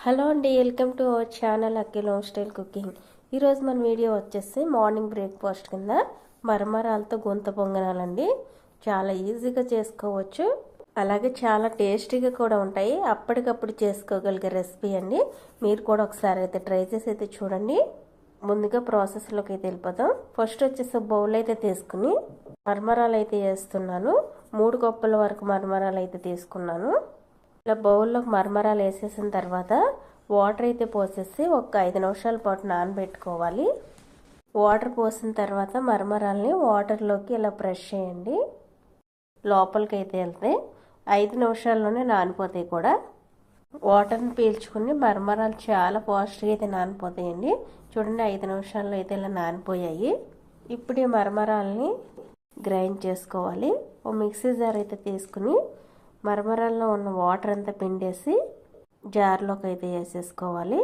Hello అండి, welcome to our channel Akhil home style cooking. ఈరోజు మన వీడియో వచ్చేసి మార్నింగ్ బ్రేక్ఫాస్ట్ కింద మరమరాలతో గుంత పొంగనాలండి. చాలా ఈజీగా చేసుకోవచ్చు, అలాగే చాలా టేస్టీగా కూడా ఉంటాయి. అప్పటికప్పుడు చేసుకోగలిగే రెసిపీ అండి. మీరు కూడా ఒకసారి అయితే ట్రై చేసి అయితే చూడండి. ముందుగా ప్రాసెస్లోకి అయితే వెళ్ళిపోతాం. ఫస్ట్ వచ్చేసి బౌల్ అయితే తీసుకుని మరమరాలు అయితే వేస్తున్నాను. 3 కప్పుల వరకు మరమరాలు అయితే తీసుకున్నాను. ఇలా బౌల్లోకి మరమరాలు వేసేసిన తర్వాత వాటర్ అయితే పోసేసి ఒక 5 నిమిషాల పాటు నానబెట్టుకోవాలి. వాటర్ పోసిన తర్వాత మరమరాలని వాటర్లోకి ఇలా ప్రెస్ చేయండి. లోపలికి అయితే వెళ్తే 5 నిమిషాల్లోనే నానిపోతాయి కూడా. వాటర్ని పీల్చుకుని మరమరాలు చాలా ఫాస్ట్గా అయితే నానిపోతాయండి. చూడండి, 5 నిమిషాల్లో అయితే ఇలా నానిపోయాయి. ఇప్పుడు ఈ మరమరాలని గ్రైండ్ చేసుకోవాలి. ఓ మిక్సీ జార్ అయితే తీసుకుని మరమరాల్లో ఉన్న వాటర్ అంతా పిండేసి జార్లోకి అయితే వేసేసుకోవాలి.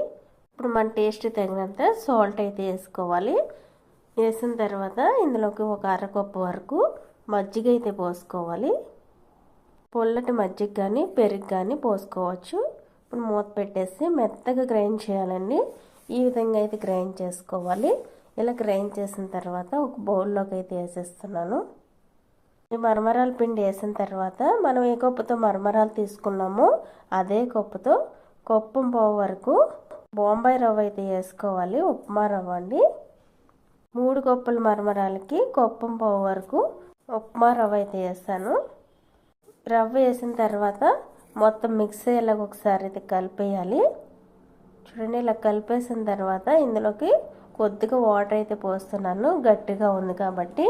ఇప్పుడు మన టేస్ట్ తగినంత సాల్ట్ అయితే వేసుకోవాలి. వేసిన తర్వాత ఇందులోకి ఒక అరకప్పు వరకు మజ్జిగ అయితే పోసుకోవాలి. పొల్లటి మజ్జిగ కానీ పెరుగు కానీ పోసుకోవచ్చు. ఇప్పుడు మూత పెట్టేసి మెత్తగా గ్రైండ్ చేయాలండి. ఈ విధంగా అయితే గ్రైండ్ చేసుకోవాలి. ఇలా గ్రైండ్ చేసిన తర్వాత ఒక బౌల్లోకి అయితే వేసేస్తున్నాను. ఈ మరమరాల పిండి వేసిన తర్వాత మనం ఏ కప్పుతో మరమరాలు తీసుకున్నామో అదే కప్పుతో కప్పు పావు వరకు బొంబాయి రవ్వ అయితే వేసుకోవాలి. ఉప్మా రవ్వ అండి. 3 కప్పుల మరమరాలకి కప్పు పావు వరకు ఉప్మా రవ్వ అయితే వేస్తాను. రవ్వ వేసిన తర్వాత మొత్తం మిక్స్ అయ్యేలాగా ఒకసారి అయితే కలిపేయాలి. చూడండి, ఇలా కలిపేసిన తర్వాత ఇందులోకి కొద్దిగా వాటర్ అయితే పోస్తున్నాను. గట్టిగా ఉంది కాబట్టి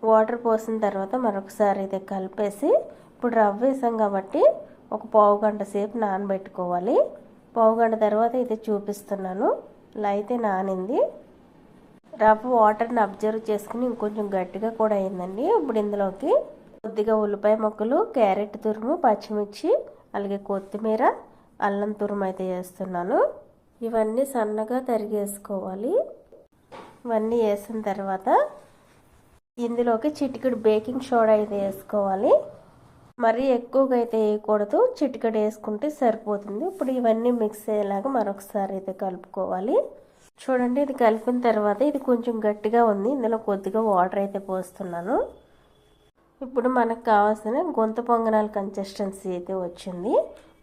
వాటర్ పోసిన తర్వాత మరొకసారి అయితే కలిపేసి ఇప్పుడు రవ్వ వేసాం కాబట్టి ఒక పావు గంట సేపు నానబెట్టుకోవాలి. పావు గంట తర్వాత అయితే చూపిస్తున్నాను. ఇలా అయితే నానింది. రవ్వ వాటర్ని అబ్జర్వ్ చేసుకుని ఇంకొంచెం గట్టిగా కూడా అయిందండి. ఇప్పుడు ఇందులోకి కొద్దిగా ఉల్లిపాయ ముక్కలు, క్యారెట్ తురుము, పచ్చిమిర్చి, అలాగే కొత్తిమీర, అల్లం తురుము అయితే వేస్తున్నాను. ఇవన్నీ సన్నగా తరిగేసుకోవాలి. ఇవన్నీ వేసిన తర్వాత ఇందులోకి చిటికెడు బేకింగ్ సోడా అయితే వేసుకోవాలి. మరీ ఎక్కువగా అయితే వేయకూడదు, చిటికెడు వేసుకుంటే సరిపోతుంది. ఇప్పుడు ఇవన్నీ మిక్స్ అయ్యేలాగా మరొకసారి అయితే కలుపుకోవాలి. చూడండి, ఇది కలిపిన తర్వాత ఇది కొంచెం గట్టిగా ఉంది. ఇందులో కొద్దిగా వాటర్ అయితే పోస్తున్నాను. ఇప్పుడు మనకు కావాల్సిన గుంత పొంగనాల కన్సిస్టెన్సీ అయితే వచ్చింది.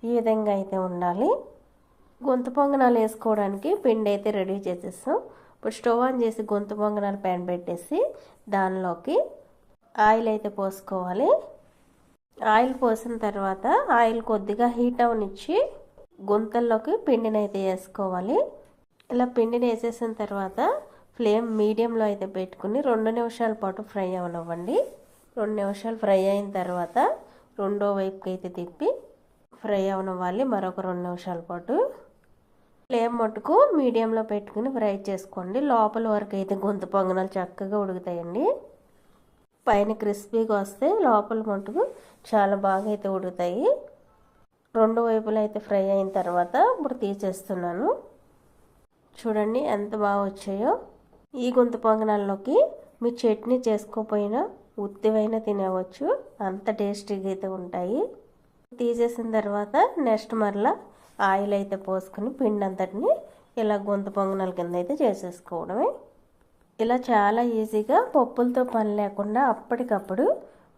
ఈ విధంగా అయితే ఉండాలి. గుంత పొంగనాలు వేసుకోవడానికి పిండి అయితే రెడీ చేసేస్తాం. ఇప్పుడు స్టవ్ ఆన్ చేసి గుంత పొంగనాలు ప్యాన్ పెట్టేసి దానిలోకి ఆయిల్ అయితే పోసుకోవాలి. ఆయిల్ పోసిన తర్వాత ఆయిల్ కొద్దిగా హీట్ అవనిచ్చి గుంతల్లోకి పిండిని అయితే వేసుకోవాలి. ఇలా పిండిని వేసేసిన తర్వాత ఫ్లేమ్ మీడియంలో అయితే పెట్టుకుని 2 నిమిషాల పాటు ఫ్రై అవనివ్వండి. 2 నిమిషాలు ఫ్రై అయిన తర్వాత రెండో వైపుకి అయితే తిప్పి ఫ్రై అవనివ్వాలి మరొక 2 నిమిషాల పాటు. ఫ్లేమ్ మట్టుకు మీడియంలో పెట్టుకుని ఫ్రై చేసుకోండి. లోపల వరకు అయితే గుంత పొంగనాలు చక్కగా ఉడుకుతాయండి. పైన క్రిస్పీగా వస్తే లోపల మట్టుకు చాలా బాగా అయితే ఉడుకుతాయి. 2 వైపులా అయితే ఫ్రై అయిన తర్వాత ఇప్పుడు తీసేస్తున్నాను. చూడండి ఎంత బాగా వచ్చాయో. ఈ గుంత పొంగనాల్లోకి మీ చట్నీ చేసుకోకపోయినా ఉత్తివైనా తినవచ్చు, అంత టేస్టీగా అయితే ఉంటాయి. తీసేసిన తర్వాత నెక్స్ట్ మరలా ఆయిల్ అయితే పోసుకుని పిండి అంతటిని ఇలా గుంత పొంగనాల కింద అయితే చేసేసుకోవడమే. ఇలా చాలా ఈజీగా పప్పులతో పని లేకుండా అప్పటికప్పుడు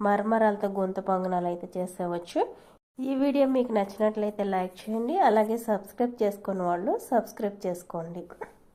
మరమరాలతో గుంత పొంగనాలు అయితే చేసేవచ్చు. ఈ వీడియో మీకు నచ్చినట్లయితే లైక్ చేయండి. అలాగే సబ్స్క్రైబ్ చేసుకున్న వాళ్ళు సబ్స్క్రైబ్ చేసుకోండి.